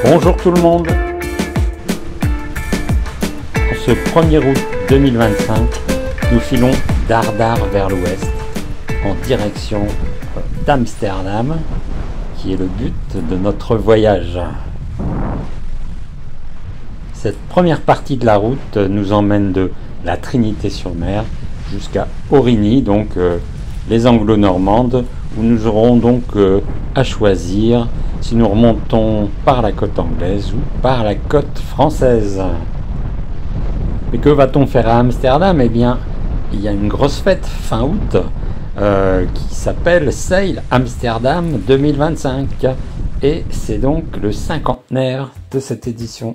Bonjour tout le monde. En ce 1er août 2025, nous filons d'Ardar vers l'ouest en direction d'Amsterdam, qui est le but de notre voyage. Cette première partie de la route nous emmène de la Trinité-sur-Mer jusqu'à Aurigny, donc les Anglo-Normandes, où nous aurons donc à choisir si nous remontons par la côte anglaise ou par la côte française. Mais que va-t-on faire à Amsterdam? Eh bien, il y a une grosse fête fin août qui s'appelle Sail Amsterdam 2025 et c'est donc le cinquantenaire de cette édition.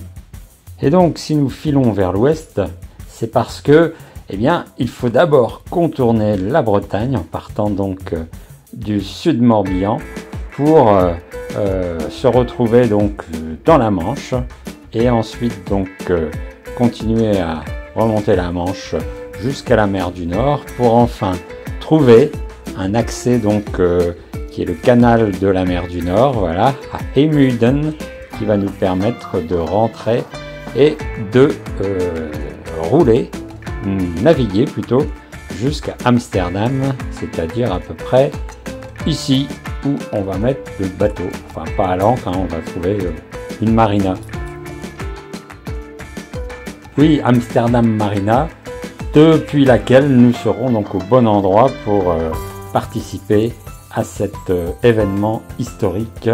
Et donc, si nous filons vers l'ouest, c'est parce que, eh bien, il faut d'abord contourner la Bretagne en partant donc du sud Morbihan pour se retrouver donc dans la Manche et ensuite donc continuer à remonter la Manche jusqu'à la mer du Nord pour enfin trouver un accès donc qui est le canal de la mer du Nord, voilà, à Eemuden, qui va nous permettre de rentrer et de rouler, naviguer plutôt, jusqu'à Amsterdam, c'est-à-dire à peu près ici où on va mettre le bateau. Enfin, pas à l'ancre, hein, on va trouver une marina. Oui, Amsterdam Marina, depuis laquelle nous serons donc au bon endroit pour participer à cet événement historique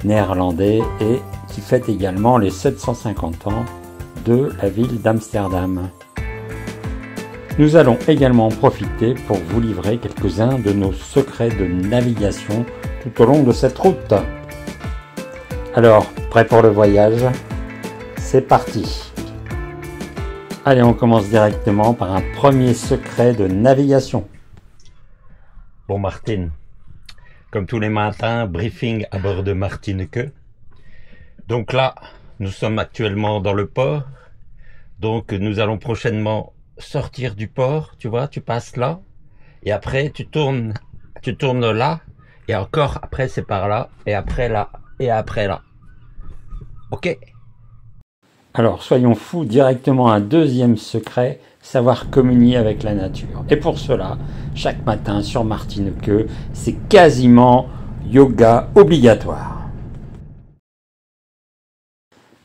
néerlandais et qui fête également les 750 ans de la ville d'Amsterdam. Nous allons également profiter pour vous livrer quelques-uns de nos secrets de navigation tout au long de cette route. Alors, prêt pour le voyage? C'est parti! Allez, on commence directement par un premier secret de navigation. Bon Martine, comme tous les matins, briefing à bord de Martinique. Donc là, nous sommes actuellement dans le port. Donc nous allons prochainement sortir du port, tu vois, tu passes là. Et après, tu tournes là. Et encore, après c'est par là. Et après là. Et après là. Ok? Alors, soyons fous, directement un deuxième secret, savoir communier avec la nature. Et pour cela, chaque matin sur Martinique, c'est quasiment yoga obligatoire.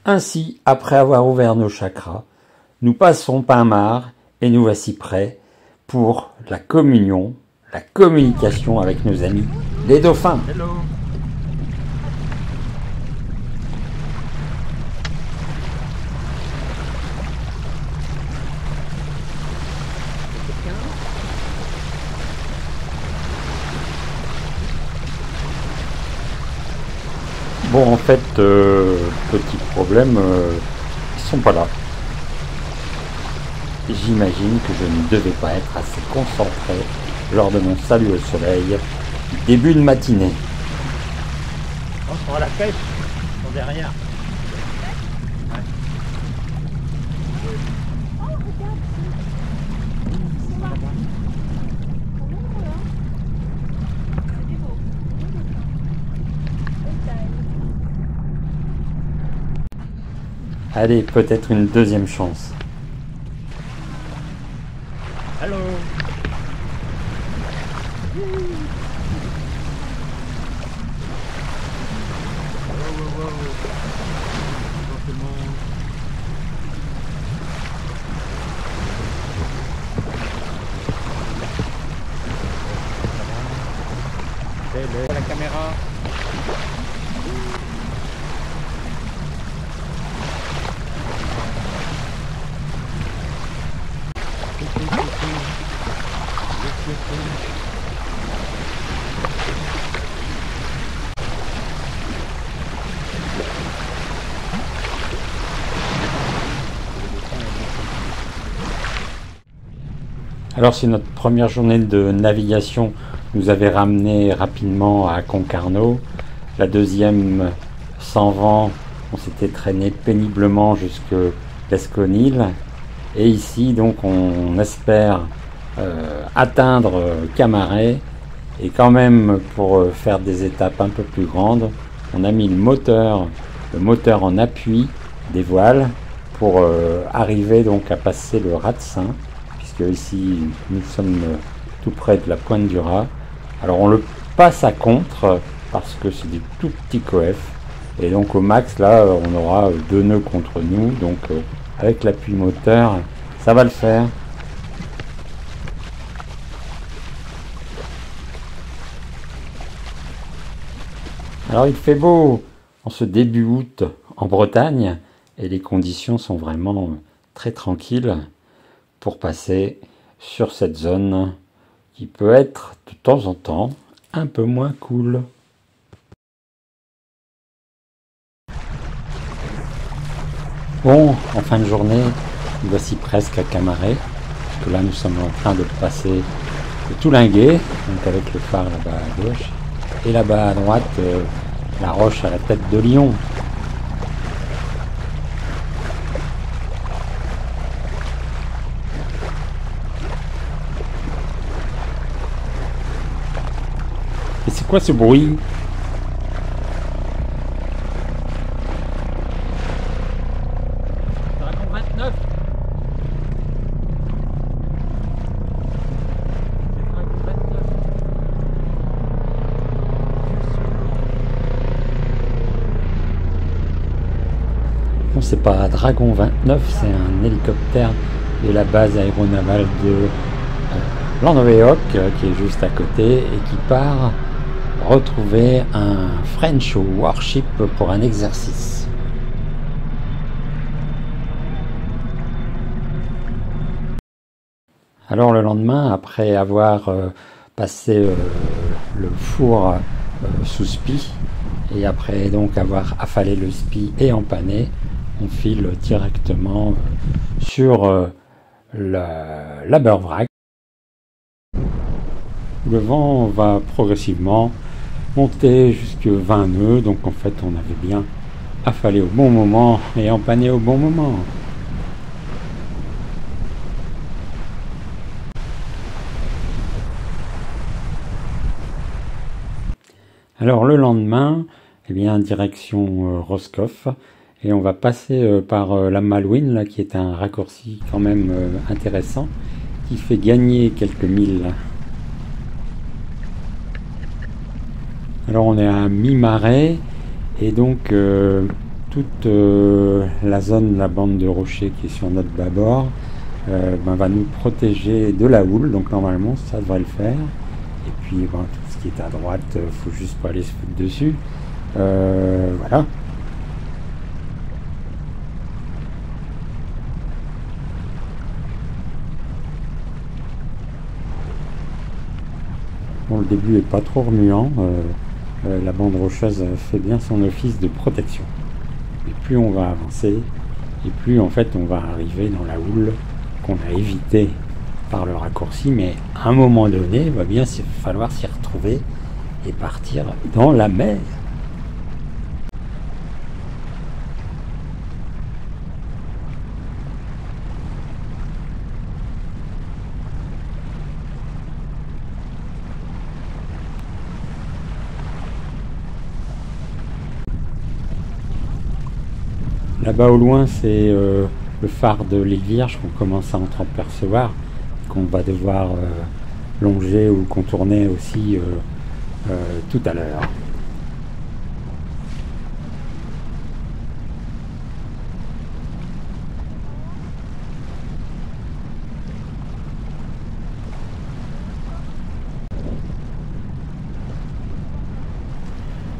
Ainsi, après avoir ouvert nos chakras, nous passons Pinmar et nous voici prêts pour la communion, la communication avec nos amis, les dauphins. Hello. Bon, en fait, petit problème, ils sont pas là. J'imagine que je ne devais pas être assez concentré lors de mon salut au soleil du début de matinée. On prend la pêche, ils sont derrière. Allez, peut-être une deuxième chance. Hello. La caméra. Alors, si notre première journée de navigation nous avait ramené rapidement à Concarneau, la deuxième, sans vent, on s'était traîné péniblement jusque l'Esconil. Et ici, donc, on espère atteindre Camaret. Et quand même, pour faire des étapes un peu plus grandes, on a mis le moteur le moteur en appui des voiles pour arriver donc à passer le rat de Seine, puisque ici nous sommes tout près de la pointe du Raz. Alors on le passe à contre parce que c'est des tout petits coef, et donc au max là on aura 2 nœuds contre nous, donc avec l'appui moteur ça va le faire. Alors il fait beau en ce début août en Bretagne et les conditions sont vraiment très tranquilles pour passer sur cette zone qui peut être de temps en temps un peu moins cool. Bon, en fin de journée, voici presque à Camaret, parce que là nous sommes en train de passer le Toulinguet, donc avec le phare là-bas à gauche, et là-bas à droite, la roche à la tête de lion. Et c'est quoi ce bruit? Dragon 29. Bon, c'est pas Dragon 29, c'est un hélicoptère de la base aéronavale de Landveoc qui est juste à côté et qui part retrouver un French Warship pour un exercice. Alors le lendemain, après avoir passé le four sous spi et après donc avoir affalé le spi et empanné, on file directement sur la beurre-vrac. Le vent va progressivement monter jusqu'à 20 nœuds, donc en fait on avait bien affalé au bon moment et empanné au bon moment. Alors le lendemain, eh bien direction Roscoff, et on va passer par la Malouine, là, qui est un raccourci quand même intéressant, qui fait gagner quelques milles. Alors on est à mi-marais, et donc toute la zone, la bande de rochers qui est sur notre bâbord, va nous protéger de la houle, donc normalement ça devrait le faire. Et puis tout ce qui est à droite, faut juste pas aller se foutre dessus. Voilà. Bon, le début est pas trop remuant. La bande rocheuse fait bien son office de protection. Et plus on va avancer, et plus en fait on va arriver dans la houle qu'on a évitée par le raccourci, mais à un moment donné, il va bien falloir s'y retrouver et partir dans la mer. Là-bas au loin, c'est le phare de l'île Vierge qu'on commence à entreapercevoir, qu'on va devoir longer ou contourner aussi tout à l'heure.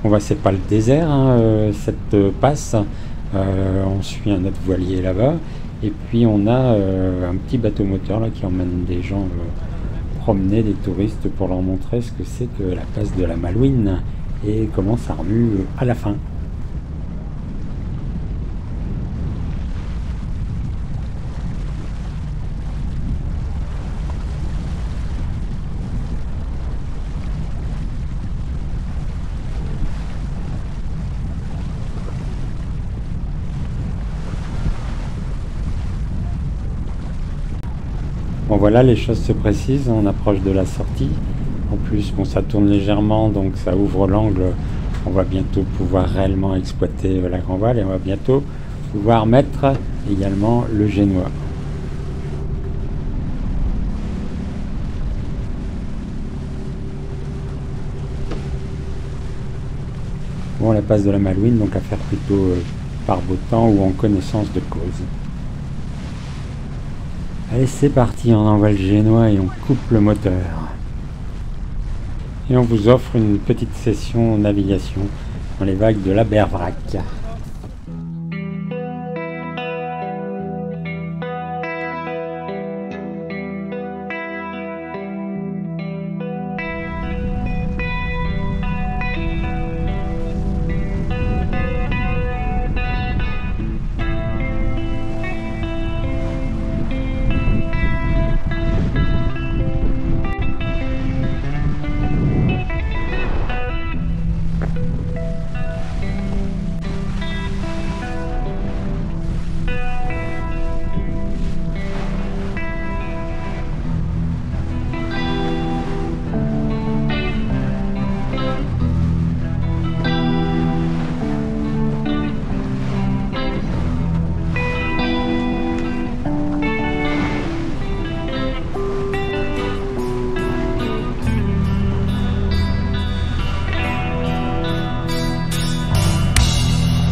Bon bah c'est pas le désert, hein, cette passe. On suit un autre voilier là-bas, et puis on a un petit bateau moteur là qui emmène des gens promener, des touristes, pour leur montrer ce que c'est que la passe de la Malouine et comment ça remue à la fin. Bon voilà, les choses se précisent, on approche de la sortie. En plus, bon, ça tourne légèrement, donc ça ouvre l'angle on va bientôt pouvoir réellement exploiter la Grand Voile et on va bientôt pouvoir mettre également le Génois. Bon, la passe de la Malouine, donc à faire plutôt par beau temps ou en connaissance de cause. Allez, c'est parti, on envoie le Génois et on coupe le moteur. Et on vous offre une petite session navigation dans les vagues de la Bervrac.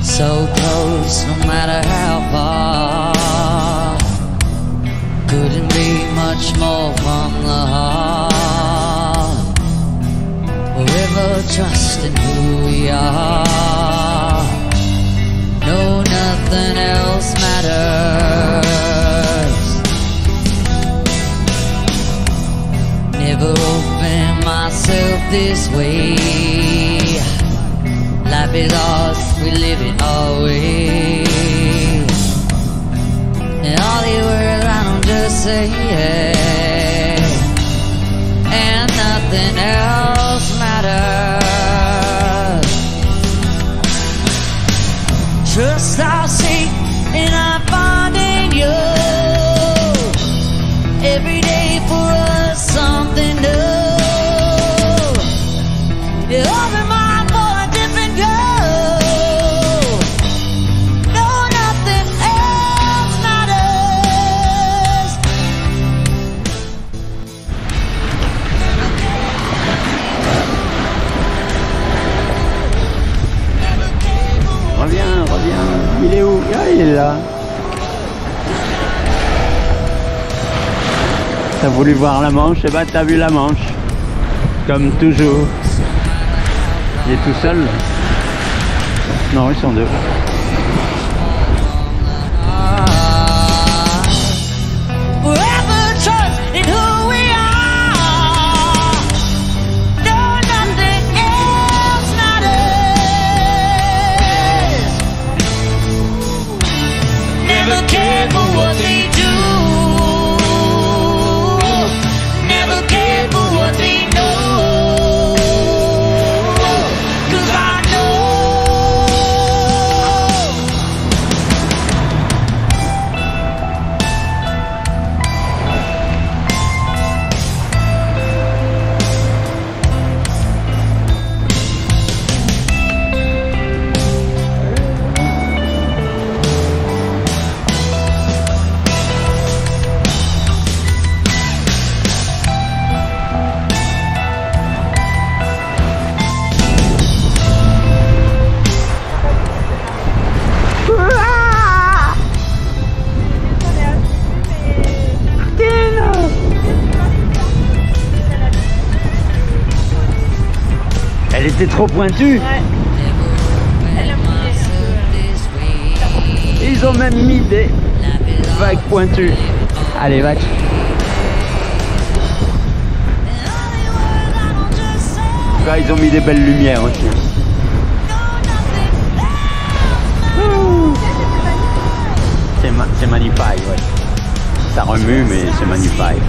So close, no matter how far. Couldn't be much more from the heart. Forever trusting who we are. No, nothing else matters. Never opened myself this way. Life is ours, we live it our way. And all the words I don't just say yeah. And nothing else matters. Trust our seek and I find in you. Every day for us something new. You open my Reviens, il est où? Ah, il est là. T'as voulu voir la Manche, et bah t'as vu la Manche. Comme toujours. Il est tout seul? Non, ils sont deux. Never cared for what they do. Never cared for what they know. 'Cause I know. Elle était trop pointue. Ouais. Ils ont même mis des vagues pointues. Allez, vagues. Là, ils ont mis des belles lumières aussi. C'est magnifique, ouais. Ça remue, mais c'est magnifique.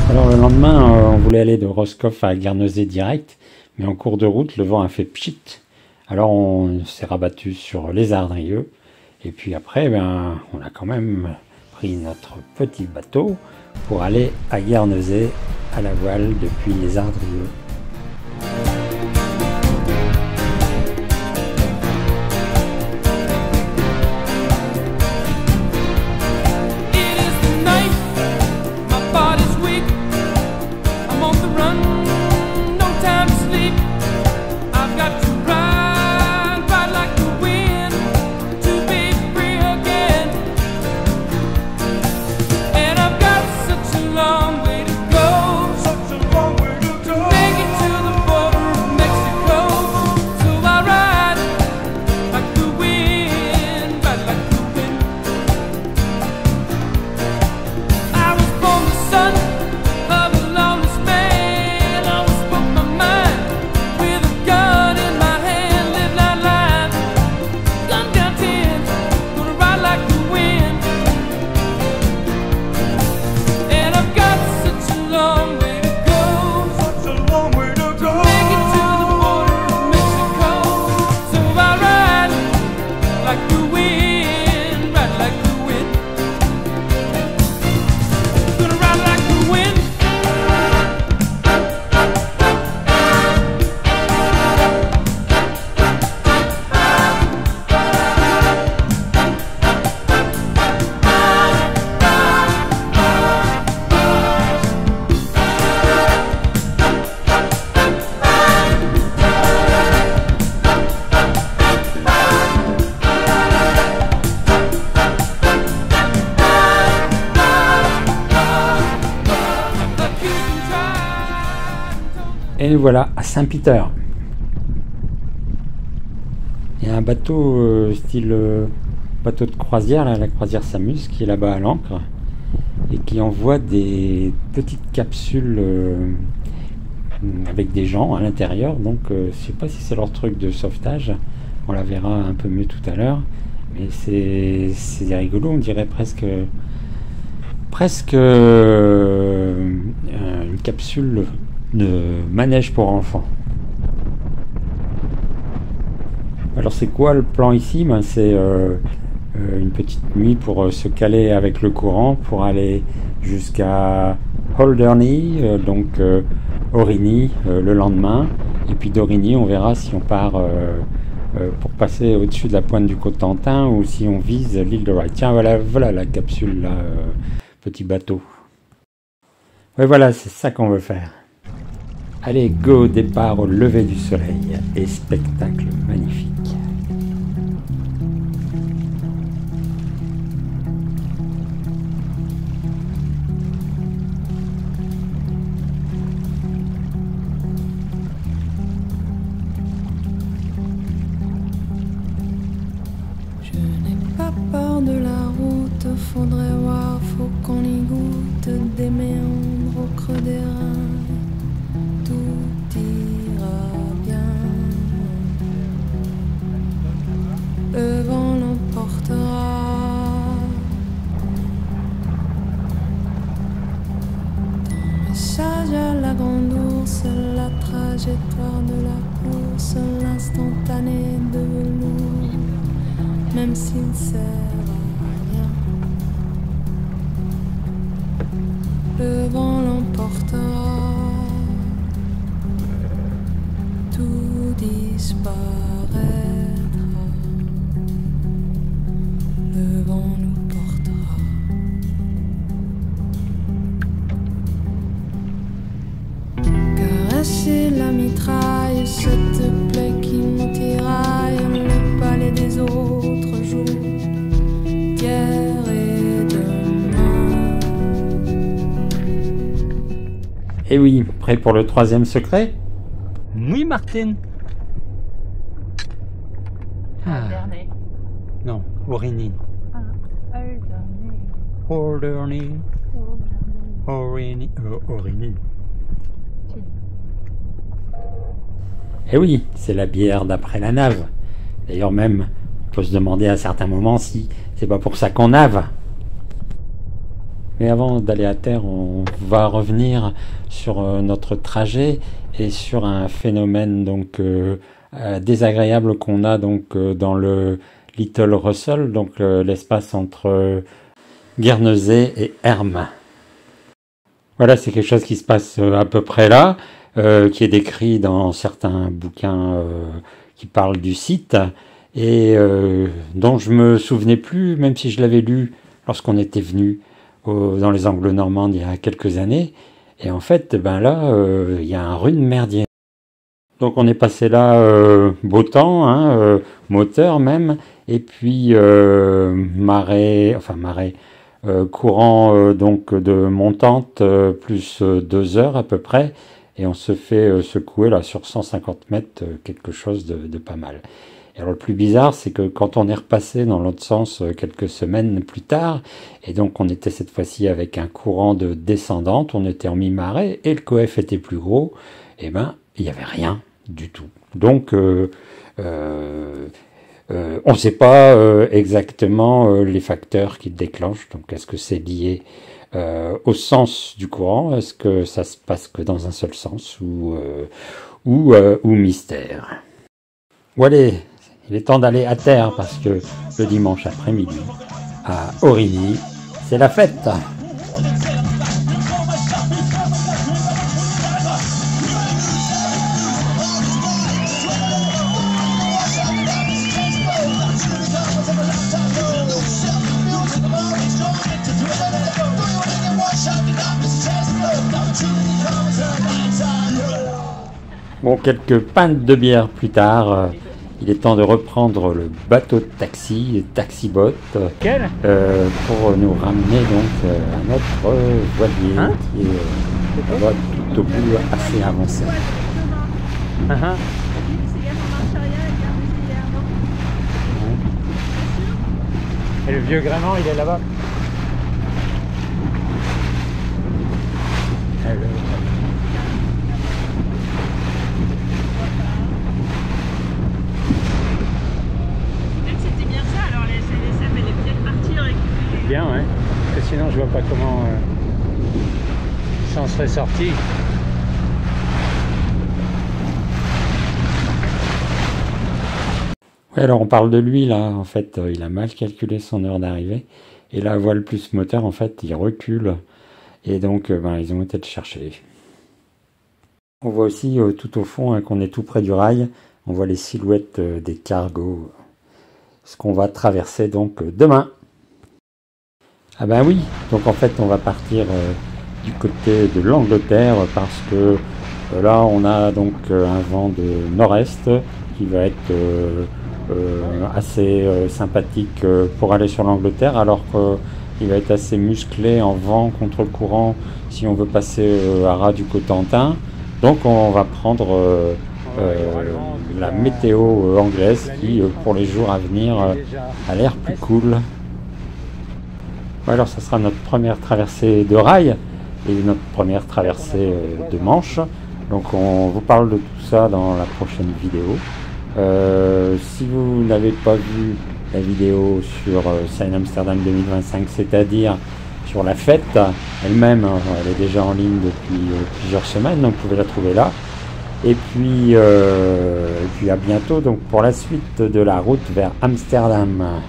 Alors le lendemain, on voulait aller de Roscoff à Guernesey direct, mais en cours de route, le vent a fait pchit. Alors on s'est rabattu sur les Ardrieux, et puis après, ben, on a quand même pris notre petit bateau pour aller à Guernesey à la voile depuis les Ardrieux. Et nous voilà à Saint-Peter. Il y a un bateau style bateau de croisière, là, la croisière s'amuse, qui est là-bas à l'ancre et qui envoie des petites capsules avec des gens à l'intérieur. Donc je sais pas si c'est leur truc de sauvetage, on la verra un peu mieux tout à l'heure, mais c'est rigolo, on dirait presque une capsule de manège pour enfants. Alors c'est quoi le plan ici? Ben, c'est une petite nuit pour se caler avec le courant pour aller jusqu'à Alderney, donc Aurigny le lendemain, et puis d'Aurigny on verra si on part pour passer au-dessus de la pointe du Cotentin ou si on vise l'île de Rye. Tiens, voilà la capsule là, petit bateau. Ouais, voilà, c'est ça qu'on veut faire. Allez, go, départ au lever du soleil et spectacle magnifique. Je n'ai pas peur de la route, faudrait voir, faut qu'on y goûte des méandres au creux des reins. Tout ira bien. Le vent l'emportera. Ton message à la grande ours, la trajectoire de la course, l'instantané de velours, même s'il sert à rien. Le vent l'emportera. Tout disparaîtra. Le vent nous portera. Caresser la mitraille, cette plaie qui nous tiraille, le palais des autres jours, hier et demain. Et oui, prêt pour le troisième secret? Oui, Martine. Alderney. Non, Aurigny. Alderney. Aurigny. Aurigny. Et oui, c'est la bière d'après la nave. D'ailleurs même, on peut se demander à certains moments si c'est pas pour ça qu'on nave. Mais avant d'aller à terre, on va revenir sur notre trajet et sur un phénomène donc désagréable qu'on a donc dans le Little Russell, donc l'espace entre Guernesey et Herm. Voilà, c'est quelque chose qui se passe à peu près là, qui est décrit dans certains bouquins qui parlent du site et dont je me souvenais plus, même si je l'avais lu lorsqu'on était venu dans les Anglo-Normandes il y a quelques années. Et en fait, ben là, il y a un rhume merdien. Donc on est passé là beau temps, hein, moteur même, et puis courant donc de montante plus 2 heures à peu près, et on se fait secouer là sur 150 mètres, quelque chose de pas mal. Et alors le plus bizarre, c'est que quand on est repassé dans l'autre sens quelques semaines plus tard, et donc on était cette fois-ci avec un courant de descendante, on était en mi-marée, et le coef était plus gros, et ben il n'y avait rien du tout. Donc on ne sait pas exactement les facteurs qui le déclenchent. Donc est-ce que c'est lié au sens du courant? Est-ce que ça se passe que dans un seul sens ou mystère? Bon allez, il est temps d'aller à terre parce que le dimanche après-midi à Aurigny, c'est la fête. Bon, quelques pintes de bière plus tard, il est temps de reprendre le bateau de taxi, le taxi-boat, pour nous ramener donc à notre voilier qui est tout au bout assez avancé. Et le vieux gréement, il est là-bas. C'était bien ça, alors les CDSM elle est peut-être partie récupérer. Bien, ouais. Parce que sinon, je vois pas comment il s'en serait sorti. Ouais, alors on parle de lui là, en fait, il a mal calculé son heure d'arrivée. Et la voile plus moteur, en fait, il recule. Et donc, ils ont été le chercher. On voit aussi tout au fond hein, qu'on est tout près du rail. On voit les silhouettes des cargos. Ce qu'on va traverser donc demain. Ah ben oui, donc en fait on va partir du côté de l'Angleterre parce que là on a donc un vent de nord-est qui va être assez sympathique pour aller sur l'Angleterre, alors qu'il va être assez musclé en vent contre le courant si on veut passer à ras du Cotentin. Donc on va prendre la météo anglaise qui pour les jours à venir a l'air plus cool. Ouais, alors ça sera notre première traversée de rail et notre première traversée de Manche. Donc on vous parle de tout ça dans la prochaine vidéo. Si vous n'avez pas vu la vidéo sur Seine Amsterdam 2025, c'est-à-dire sur la fête elle-même, elle est déjà en ligne depuis plusieurs semaines, donc vous pouvez la trouver là. Et puis à bientôt donc pour la suite de la route vers Amsterdam.